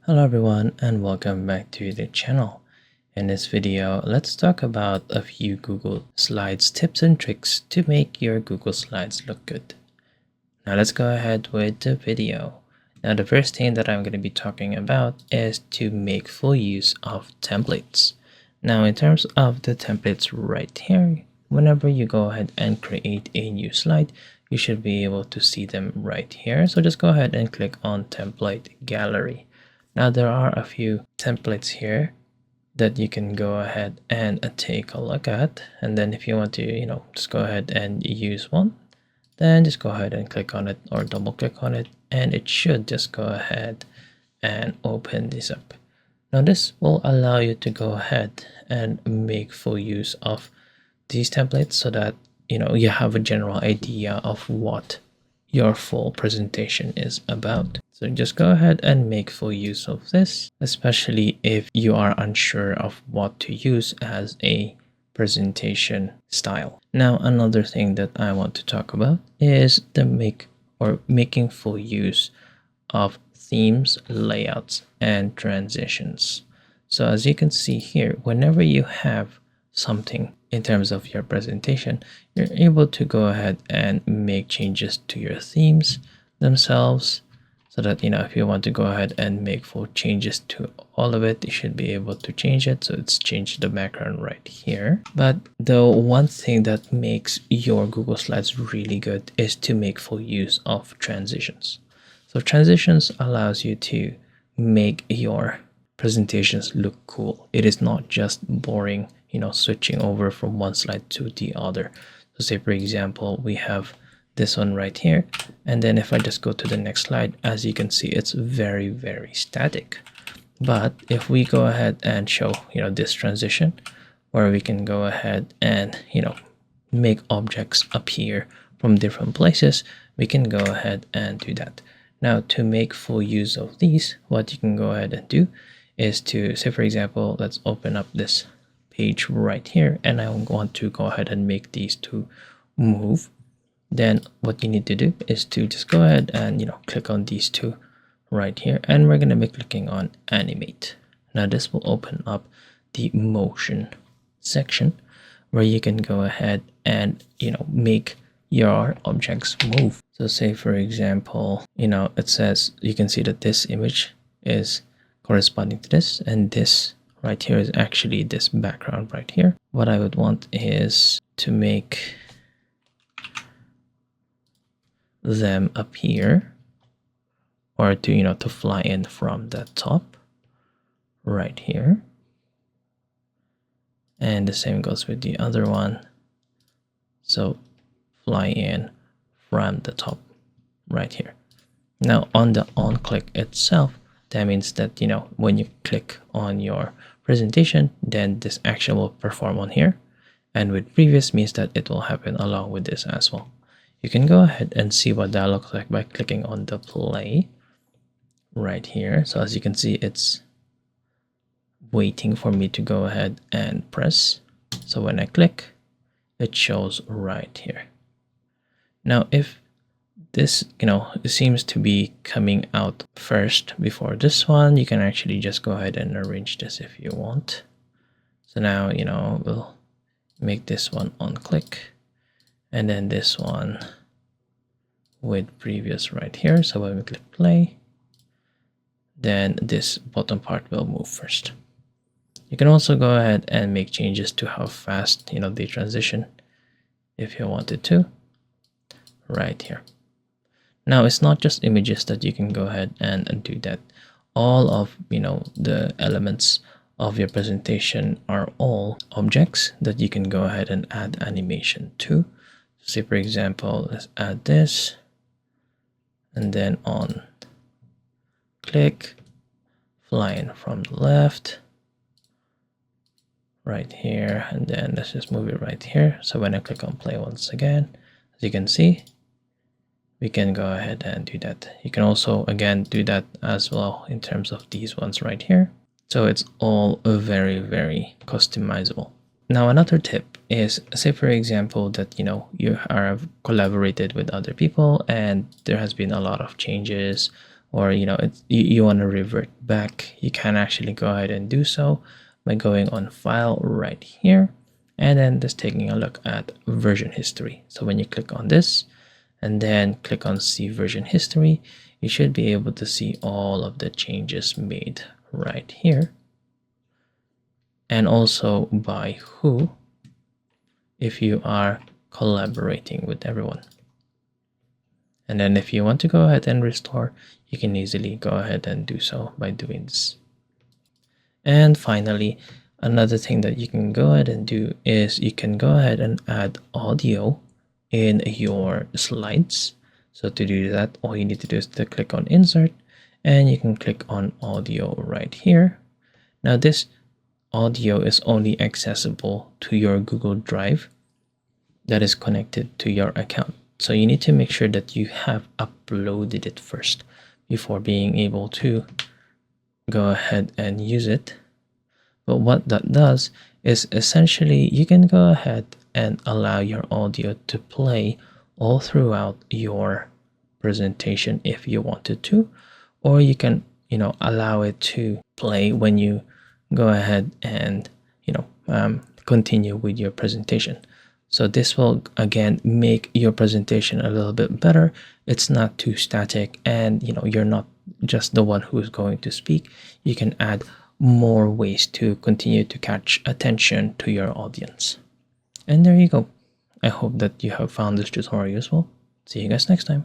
Hello everyone and welcome back to the channel. In this video, let's talk about a few Google Slides tips and tricks to make your Google Slides look good. Now let's go ahead with the video. Now the first thing that I'm going to be talking about is to make full use of templates. Now in terms of the templates right here, whenever you go ahead and create a new slide, you should be able to see them right here. So just go ahead and click on Template Gallery. Now there are a few templates here that you can go ahead and take a look at, and then if you want to just go ahead and use one, then just go ahead and click on it or double click on it, and it should just go ahead and open this up. Now this will allow you to go ahead and make full use of these templates so that you have a general idea of what your full presentation is about. So just go ahead and make full use of this, especially if you are unsure of what to use as a presentation style. Now another thing that I want to talk about is making full use of themes, layouts, and transitions. So as you can see here, whenever you have something in terms of your presentation, you're able to go ahead and make changes to your themes themselves, so that if you want to go ahead and make full changes to all of it, you should be able to change it. So it's changed the background right here. But the one thing that makes your Google Slides really good is to make full use of transitions. So transitions allows you to make your presentations look cool. It is not just boring, switching over from one slide to the other. So say for example, we have this one right here, and then if I just go to the next slide, as you can see, it's very static. But if we go ahead and show this transition, where we can go ahead and make objects appear from different places, we can go ahead and do that. Now to make full use of these, what you can go ahead and do is to say for example, let's open up this page right here, and I want to go ahead and make these two move. Then what you need to do is to just go ahead and click on these two right here, and we're going to be clicking on animate. Now this will open up the motion section where you can go ahead and make your objects move. So say for example, it says, you can see that this image is corresponding to this, and this right here is actually this background right here. What I would want is to make them appear, or to fly in from the top right here, and the same goes with the other one. So fly in from the top right here. Now on the on click itself, that means that when you click on your presentation, then this action will perform on here, and with previous means that it will happen along with this as well. You can go ahead and see what that looks like by clicking on the play right here. So as you can see, it's waiting for me to go ahead and press. So when I click, it shows right here. Now if this it seems to be coming out first before this one, you can actually just go ahead and arrange this if you want. So now we'll make this one on click, and then this one with previous right here. So when we click play, then this bottom part will move first. You can also go ahead and make changes to how fast they transition if you wanted to right here. Now it's not just images that you can go ahead and do that. All of the elements of your presentation are all objects that you can go ahead and add animation to. Say for example, let's add this, and then on click, fly in from the left right here, and then let's just move it right here. So when I click on play once again, as you can see, we can go ahead and do that. You can also again do that as well in terms of these ones right here. So it's all very customizable. Now another tip is, say for example that you have collaborated with other people and there has been a lot of changes, or you want to revert back, you can actually go ahead and do so by going on file right here and then just taking a look at version history. So when you click on this and then click on see version history, you should be able to see all of the changes made right here, and also by who, if you are collaborating with everyone. And then if you want to go ahead and restore, you can easily go ahead and do so by doing this. And finally, another thing that you can go ahead and do is you can go ahead and add audio in your slides. So to do that, all you need to do is to click on insert and you can click on audio right here. Now this audio is only accessible to your Google Drive that is connected to your account. So you need to make sure that you have uploaded it first before being able to go ahead and use it. But what that does is essentially you can go ahead and allow your audio to play all throughout your presentation if you wanted to, or you can allow it to play when you go ahead and continue with your presentation. So this will again make your presentation a little bit better. It's not too static, and you're not just the one who is going to speak. You can add more ways to continue to catch attention to your audience. And there you go. I hope that you have found this tutorial useful. See you guys next time.